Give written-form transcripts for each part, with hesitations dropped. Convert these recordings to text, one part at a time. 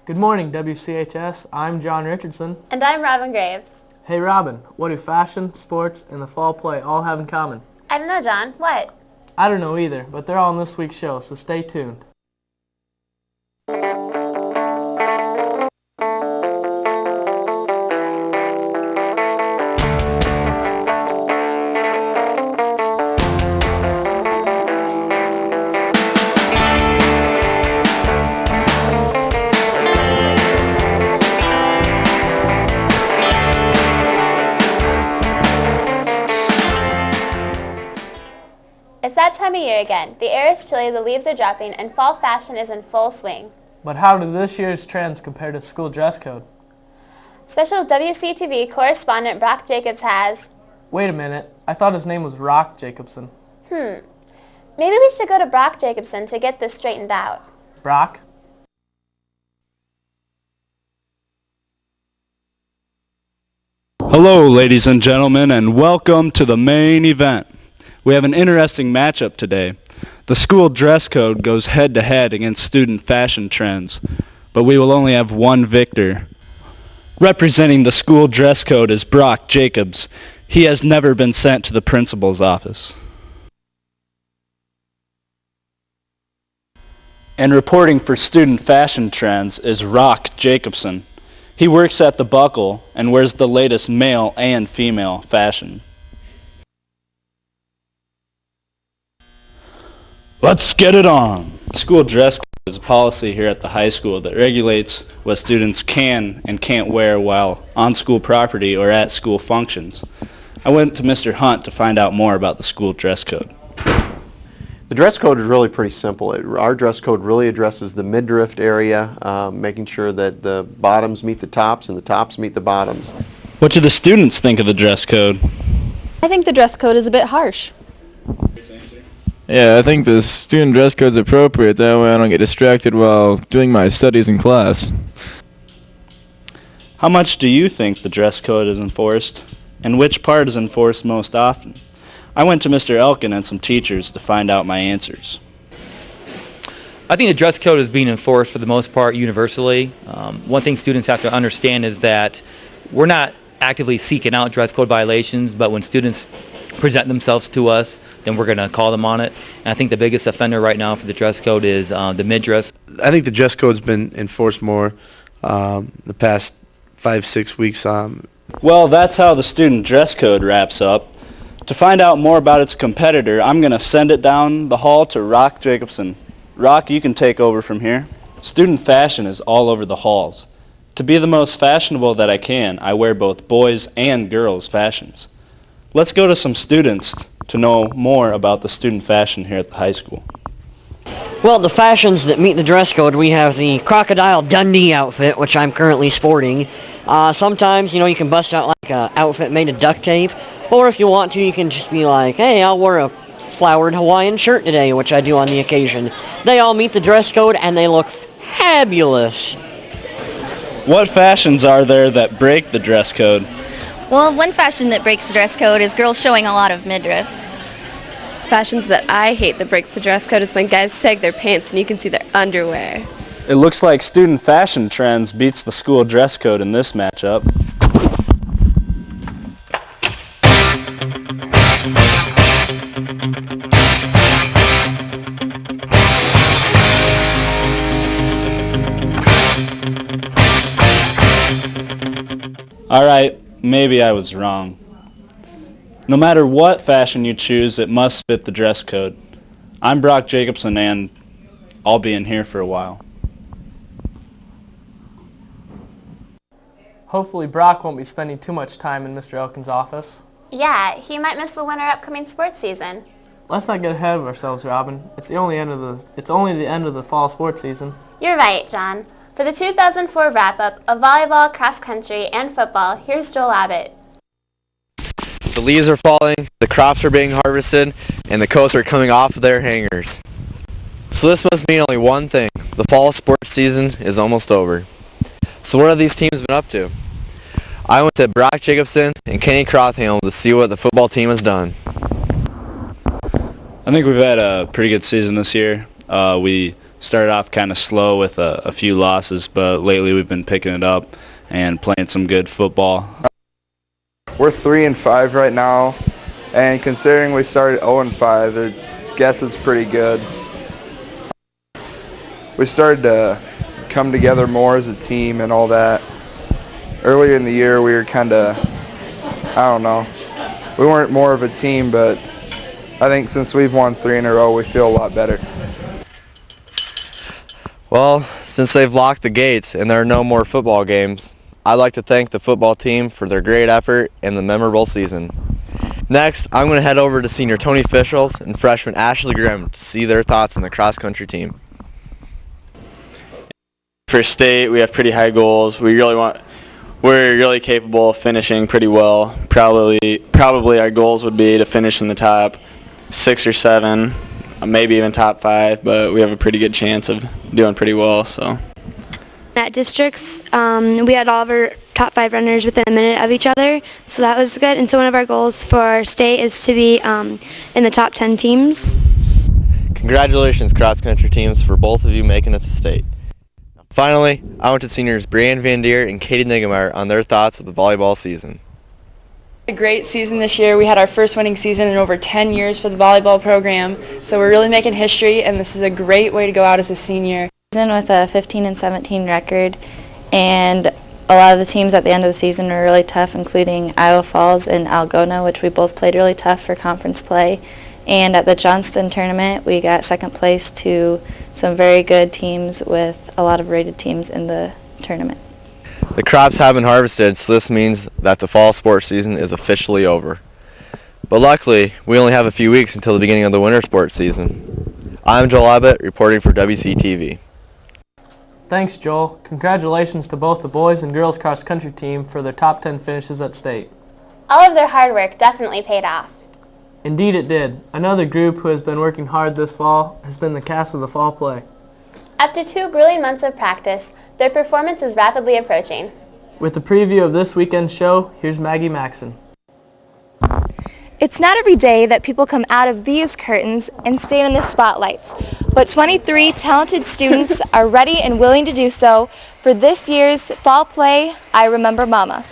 Good morning, WCHS. I'm John Richardson. And I'm Robin Graves. Hey Robin, what do fashion, sports, and the fall play all have in common? I don't know, John. What? I don't know either, but they're all in this week's show, so stay tuned. It's that time of year again. The air is chilly, the leaves are dropping, and fall fashion is in full swing. But how do this year's trends compare to school dress code? Special Wctv correspondent Brock Jacobs has... Wait a minute, I thought his name was Rock Jacobson. Maybe we should go to Brock Jacobson to get this straightened out. Brock? Hello, ladies and gentlemen, and welcome to the main event. We have an interesting matchup today. The school dress code goes head-to-head against student fashion trends, but we will only have one victor. Representing the school dress code is Brock Jacobs. He has never been sent to the principal's office. And reporting for student fashion trends is Rock Jacobson. He works at the Buckle and wears the latest male and female fashion. Let's get it on! School dress code is a policy here at the high school that regulates what students can and can't wear while on school property or at school functions. I went to Mr. Hunt to find out more about the school dress code. The dress code is really pretty simple. Our dress code really addresses the midriff area, making sure that the bottoms meet the tops and the tops meet the bottoms. What do the students think of the dress code? I think the dress code is a bit harsh. Yeah, I think the student dress code's appropriate. That way I don't get distracted while doing my studies in class. How much do you think the dress code is enforced? And which part is enforced most often? I went to Mr. Elkin and some teachers to find out my answers. I think the dress code is being enforced for the most part universally. One thing students have to understand is that we're not actively seeking out dress code violations, but when students present themselves to us, then we're going to call them on it. And I think the biggest offender right now for the dress code is the mid-dress. I think the dress code's been enforced more the past 5-6 weeks. Well, that's how the student dress code wraps up. To find out more about its competitor, I'm going to send it down the hall to Rock Jacobson. Rock, you can take over from here. Student fashion is all over the halls. To be the most fashionable that I can, I wear both boys' and girls' fashions. Let's go to some students to know more about the student fashion here at the high school. Well, the fashions that meet the dress code, we have the Crocodile Dundee outfit, which I'm currently sporting. Sometimes, you can bust out like an outfit made of duct tape. Or if you want to, you can just be like, hey, I'll wear a flowered Hawaiian shirt today, which I do on the occasion. They all meet the dress code, and they look fabulous. What fashions are there that break the dress code? Well, one fashion that breaks the dress code is girls showing a lot of midriff. Fashions that I hate that breaks the dress code is when guys sag their pants and you can see their underwear. It looks like student fashion trends beats the school dress code in this matchup. Alright, maybe I was wrong. No matter what fashion you choose, it must fit the dress code. I'm Brock Jacobson and I'll be in here for a while. Hopefully Brock won't be spending too much time in Mr. Elkin's office. Yeah, he might miss the winter upcoming sports season. Let's not get ahead of ourselves, Robin. It's only the end of the fall sports season. You're right, John. For the 2004 wrap-up of volleyball, cross-country, and football, here's Joel Abbott. The leaves are falling, the crops are being harvested, and the coats are coming off of their hangers. So this must mean only one thing. The fall sports season is almost over. So what have these teams been up to? I went to Brock Jacobson and Kenny Crothill to see what the football team has done. I think we've had a pretty good season this year. We Started off kind of slow with a few losses, but lately we've been picking it up and playing some good football. We're 3-5 right now, and considering we started 0-5, I guess it's pretty good. We started to come together more as a team and all that. Earlier in the year, we were kind of, I don't know, we weren't more of a team, but I think since we've won 3 in a row, we feel a lot better. Well, since they've locked the gates and there are no more football games, I'd like to thank the football team for their great effort and the memorable season. Next, I'm going to head over to senior Tony Fischels and freshman Ashley Grimm to see their thoughts on the cross-country team. For state, we have pretty high goals. We're really capable of finishing pretty well. Probably our goals would be to finish in the top 6 or 7, maybe even top 5, but we have a pretty good chance of doing pretty well. So. At districts, we had all of our top 5 runners within a minute of each other, so that was good. And so one of our goals for state is to be in the top 10 teams. Congratulations, cross-country teams, for both of you making it to state. Finally, I went to seniors Brianne Van Deer and Katie Niggemeyer on their thoughts of the volleyball season. A great season this year. We had our first winning season in over 10 years for the volleyball program, so we're really making history, and this is a great way to go out as a senior. With a 15-17 record, and a lot of the teams at the end of the season were really tough, including Iowa Falls and Algona, which we both played really tough for conference play. And at the Johnston tournament, we got second place to some very good teams with a lot of rated teams in the tournament. The crops have been harvested, so this means that the fall sports season is officially over. But luckily, we only have a few weeks until the beginning of the winter sports season. I'm Joel Abbott, reporting for Wctv. Thanks, Joel. Congratulations to both the boys and girls cross-country team for their top 10 finishes at state. All of their hard work definitely paid off. Indeed it did. Another group who has been working hard this fall has been the cast of the fall play. After 2 grueling months of practice, their performance is rapidly approaching. With a preview of this weekend's show, here's Maggie Maxon. It's not every day that people come out of these curtains and stand in the spotlights, but 23 talented students are ready and willing to do so for this year's fall play, I Remember Mama.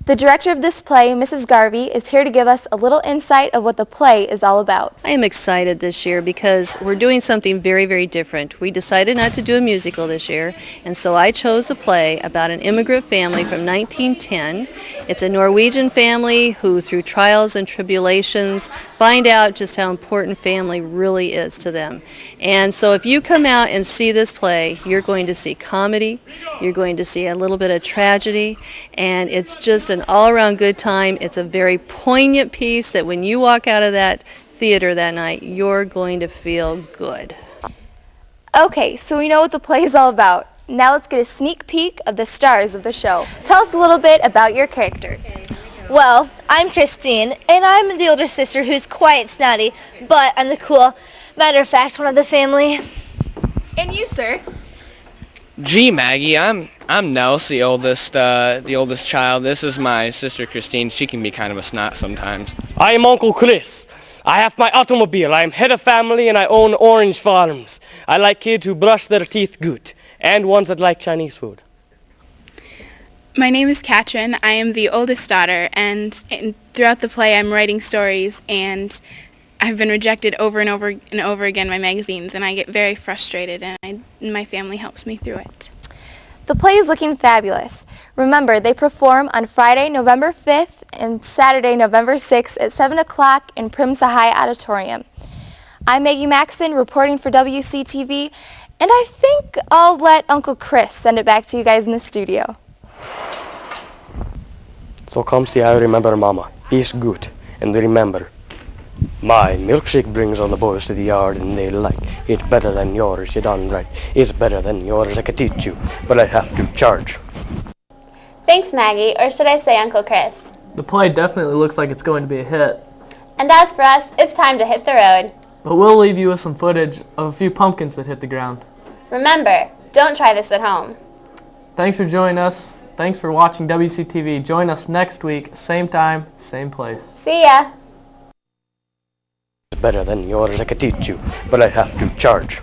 The director of this play, Mrs. Garvey, is here to give us a little insight of what the play is all about. I am excited this year because we're doing something very, very different. We decided not to do a musical this year, and so I chose a play about an immigrant family from 1910. It's a Norwegian family who, through trials and tribulations, find out just how important family really is to them. And so if you come out and see this play, you're going to see comedy, you're going to see a little bit of tragedy, and it's just an all-around good time. It's a very poignant piece that when you walk out of that theater that night, you're going to feel good. Okay, so we know what the play is all about. Now let's get a sneak peek of the stars of the show. Tell us a little bit about your character. Well, I'm Christine, and I'm the older sister who's quiet, snotty, but I'm the cool, matter of fact, one of the family. And you, sir? Gee, Maggie, I'm Nels, the oldest child. This is my sister Christine. She can be kind of a snot sometimes. I am Uncle Chris. I have my automobile. I am head of family and I own orange farms. I like kids who brush their teeth good and ones that like Chinese food. My name is Katrin. I am the oldest daughter, and throughout the play I'm writing stories, and I've been rejected over and over and over again by magazines, and I get very frustrated, and my family helps me through it. The play is looking fabulous. Remember, they perform on Friday, November 5th and Saturday, November 6th at 7 o'clock in Primsa High Auditorium. I'm Maggie Maxon reporting for WCTV, and I think I'll let Uncle Chris send it back to you guys in the studio. So come see I Remember Mama. It's good. And remember, my milkshake brings all the boys to the yard and they like it's better than yours, you done right. It's better than yours, I could teach you, but I have to charge. Thanks, Maggie, or should I say Uncle Chris? The play definitely looks like it's going to be a hit. And as for us, it's time to hit the road. But we'll leave you with some footage of a few pumpkins that hit the ground. Remember, don't try this at home. Thanks for joining us. Thanks for watching WCTV. Join us next week, same time, same place. See ya. It's better than yours, I could teach you, but I have to charge.